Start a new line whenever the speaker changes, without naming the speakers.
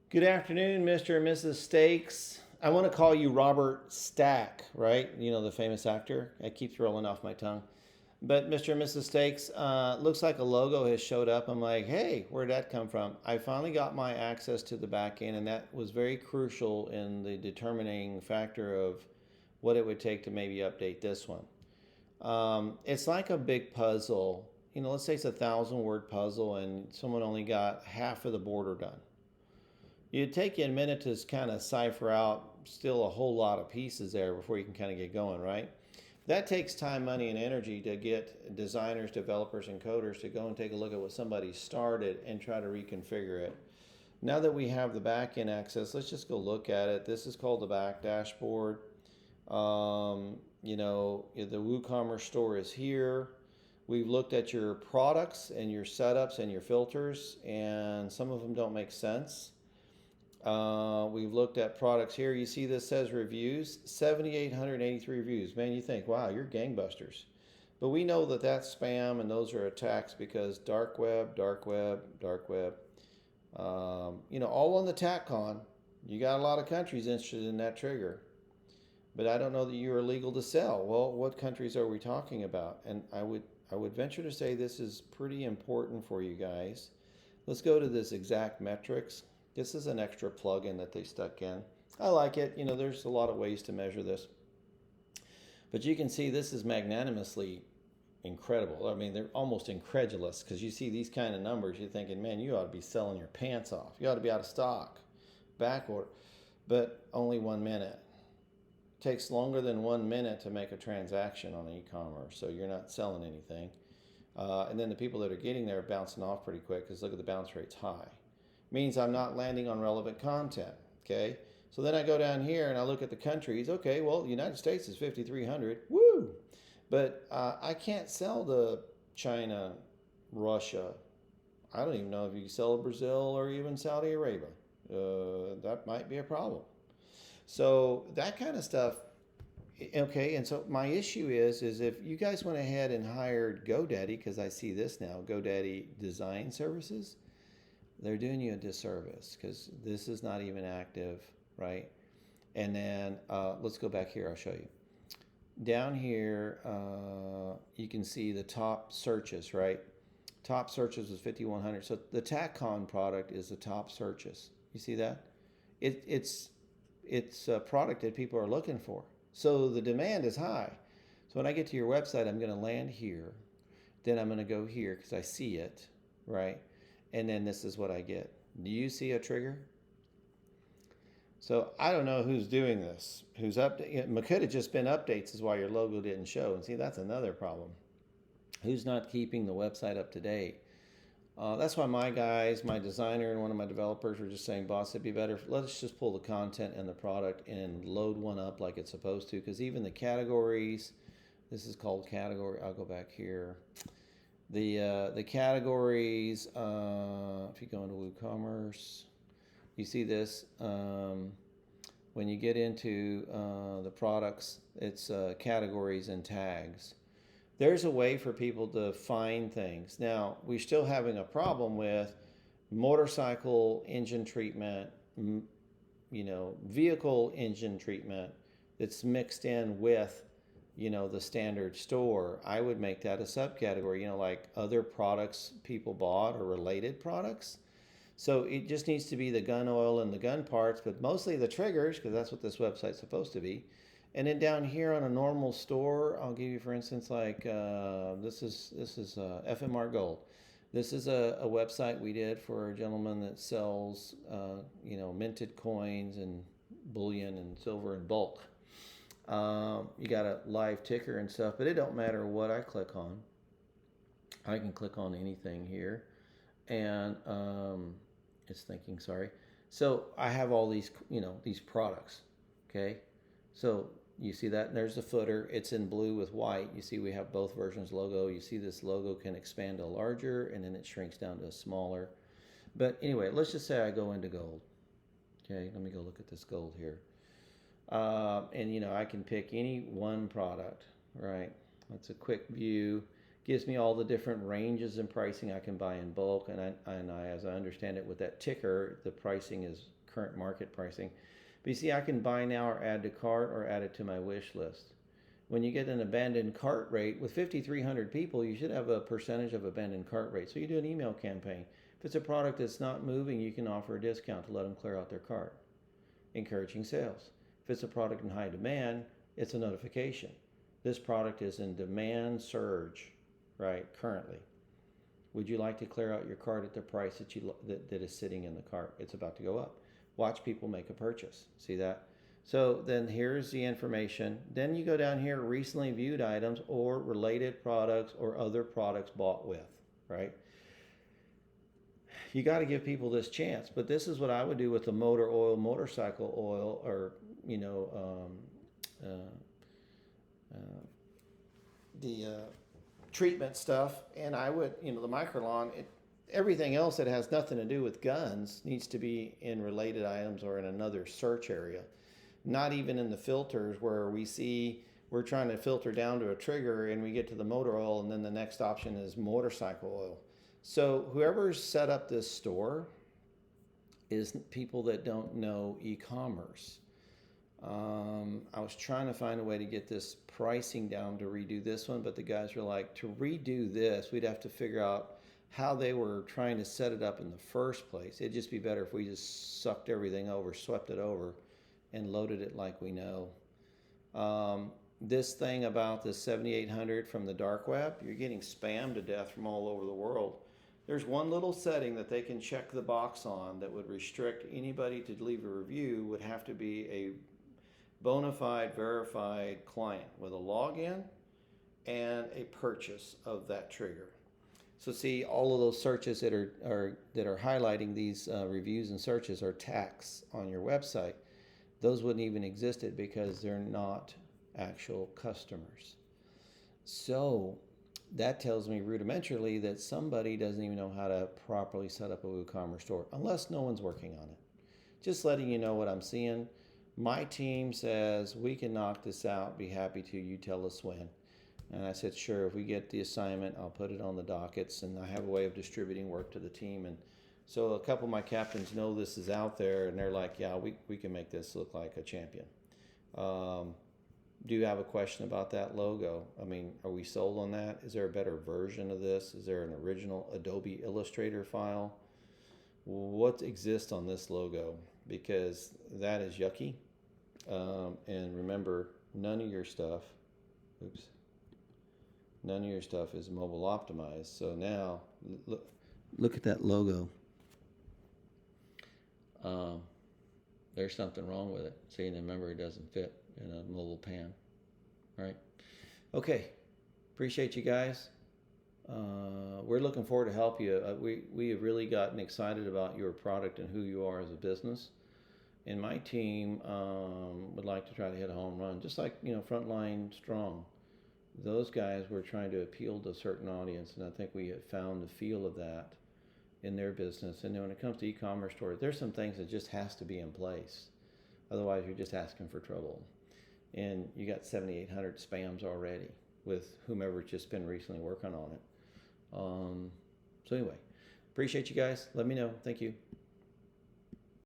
Good afternoon, Mr. and Mrs. Stakes. I want to call you Robert Stack, right? You know, the famous actor. It keeps rolling off my tongue. But Mr. and Mrs. Stakes, looks like a logo has showed up. I'm like, hey, where'd that come from? I finally got my access to the back end, and that was very crucial in the determining factor of what it would take to maybe update this one. It's like a big puzzle. You know, let's say it's 1,000 word puzzle, and someone only got half of the border done. It'd take you a minute to kind of cipher out still a whole lot of pieces there before you can kind of get going, right? That takes time, money, and energy to get designers, developers, and coders to go and take a look at what somebody started and try to reconfigure it. Now that we have the back end access, let's just go look at it. This is called the back dashboard. The WooCommerce store is here. We've looked at your products and your setups and your filters, and some of them don't make sense. We've looked at products here. You see this says reviews, 7,883 reviews. Man, you think, wow, you're gangbusters. But we know that that's spam and those are attacks because dark web, dark web, dark web. All on the TACCON. You got a lot of countries interested in that trigger. But I don't know that you are legal to sell. Well, what countries are we talking about? And I would venture to say this is pretty important for you guys. Let's go to this exact metrics. This is an extra plugin that they stuck in. I like it. You know, there's a lot of ways to measure this. But you can see this is magnanimously incredible. I mean, they're almost incredulous because you see these kind of numbers, you're thinking, man, you ought to be selling your pants off. You ought to be out of stock, back order. But only 1 minute. It takes longer than 1 minute to make a transaction on e-commerce, so you're not selling anything. And then the people that are getting there are bouncing off pretty quick because look at the bounce rate's high. Means I'm not landing on relevant content. Okay, so then I go down here and I look at the countries. Okay, well, the United States is 5,300. Woo! But I can't sell to China, Russia. I don't even know if you can sell to Brazil or even Saudi Arabia. That might be a problem. So that kind of stuff. Okay, and so my issue is if you guys went ahead and hired GoDaddy, because I see this now, GoDaddy Design Services, they're doing you a disservice because this is not even active, right? And then let's go back here. I'll show you. Down here, you can see the top searches, right? Top searches was 5,100. So the TACCON product is the top searches. You see that? It's a product that people are looking for. So the demand is high. So when I get to your website, I'm going to land here. Then I'm going to go here because I see it, right? And then this is what I get. Do you see a trigger? So I don't know who's doing this. Who's up? It could have just been updates, is why your logo didn't show. And see, that's another problem. Who's not keeping the website up to date? That's why my guys, my designer, and one of my developers were just saying, boss, it'd be better. Let's just pull the content and the product and load one up like it's supposed to. Because even the categories, this is called category. I'll go back here. The categories, if you go into WooCommerce, you see this. When you get into the products, it's categories and tags. There's a way for people to find things. Now, we're still having a problem with motorcycle engine treatment, vehicle engine treatment that's mixed in with the standard store. I would make that a subcategory, like other products people bought or related products. So it just needs to be the gun oil and the gun parts, but mostly the triggers, because that's what this website's supposed to be. And then down here on a normal store, I'll give you, for instance, like this is FMR Gold. This is a website we did for a gentleman that sells, minted coins and bullion and silver in bulk. You got a live ticker and stuff, but it don't matter what I click on. I can click on anything here, and it's thinking. Sorry. So I have all these, these products. Okay, so you see that, and there's the footer. It's in blue with white. You see we have both versions logo. You see this logo can expand to larger, and then it shrinks down to smaller. But anyway, let's just say I go into gold. Okay, let me go look at this gold here. And I can pick any one product, right? That's a quick view. Gives me all the different ranges and pricing I can buy in bulk, and as I understand it, with that ticker, the pricing is current market pricing. But you see, I can buy now or add to cart or add it to my wish list. When you get an abandoned cart rate with 5,300 people, you should have a percentage of abandoned cart rate. So you do an email campaign. If it's a product that's not moving, you can offer a discount to let them clear out their cart, encouraging sales. If it's a product in high demand, it's a notification. This product is in demand surge, right, currently. Would you like to clear out your cart at the price that is sitting in the cart? It's about to go up. Watch people make a purchase. See that? So then here's the information. Then you go down here, recently viewed items or related products or other products bought with, right? You got to give people this chance, but this is what I would do with the motor oil, motorcycle oil, or the treatment stuff. And I would, the Microlon, everything else that has nothing to do with guns needs to be in related items or in another search area. Not even in the filters where we're trying to filter down to a trigger and we get to the motor oil and then the next option is motorcycle oil. So whoever's set up this store is people that don't know e-commerce. I was trying to find a way to get this pricing down to redo this one, but the guys were like, to redo this, we'd have to figure out how they were trying to set it up in the first place. It'd just be better if we just sucked everything over, swept it over, and loaded it like we know. This thing about the 7800 from the dark web, you're getting spammed to death from all over the world. There's one little setting that they can check the box on that would restrict anybody to leave a review would have to be a bona fide verified client with a login and a purchase of that trigger. So see, all of those searches that are highlighting these reviews and searches are tags on your website. Those wouldn't even exist because they're not actual customers. So that tells me rudimentarily that somebody doesn't even know how to properly set up a WooCommerce store, unless no one's working on it. Just letting you know what I'm seeing. My team says we can knock this out, be happy to, you tell us when. And I said, sure, if we get the assignment, I'll put it on the dockets, and I have a way of distributing work to the team. And so a couple of my captains know this is out there, and they're like, yeah, we can make this look like a champion. Do you have a question about that logo? I mean, are we sold on that? Is there a better version of this? Is there an original Adobe Illustrator file? What exists on this logo? Because that is yucky. And remember, none of your stuff is mobile optimized. So now, look at that logo. There's something wrong with it. See, and remember, it doesn't fit in a mobile pan, right? Okay, appreciate you guys. We're looking forward to help you. We have really gotten excited about your product and who you are as a business. And my team would like to try to hit a home run, just like, Frontline Strong. Those guys were trying to appeal to a certain audience, and I think we have found the feel of that in their business. And then when it comes to e-commerce stores, there's some things that just has to be in place. Otherwise, you're just asking for trouble. And you got 7,800 spams already with whomever's just been recently working on it. So anyway, appreciate you guys. Let me know. Thank you.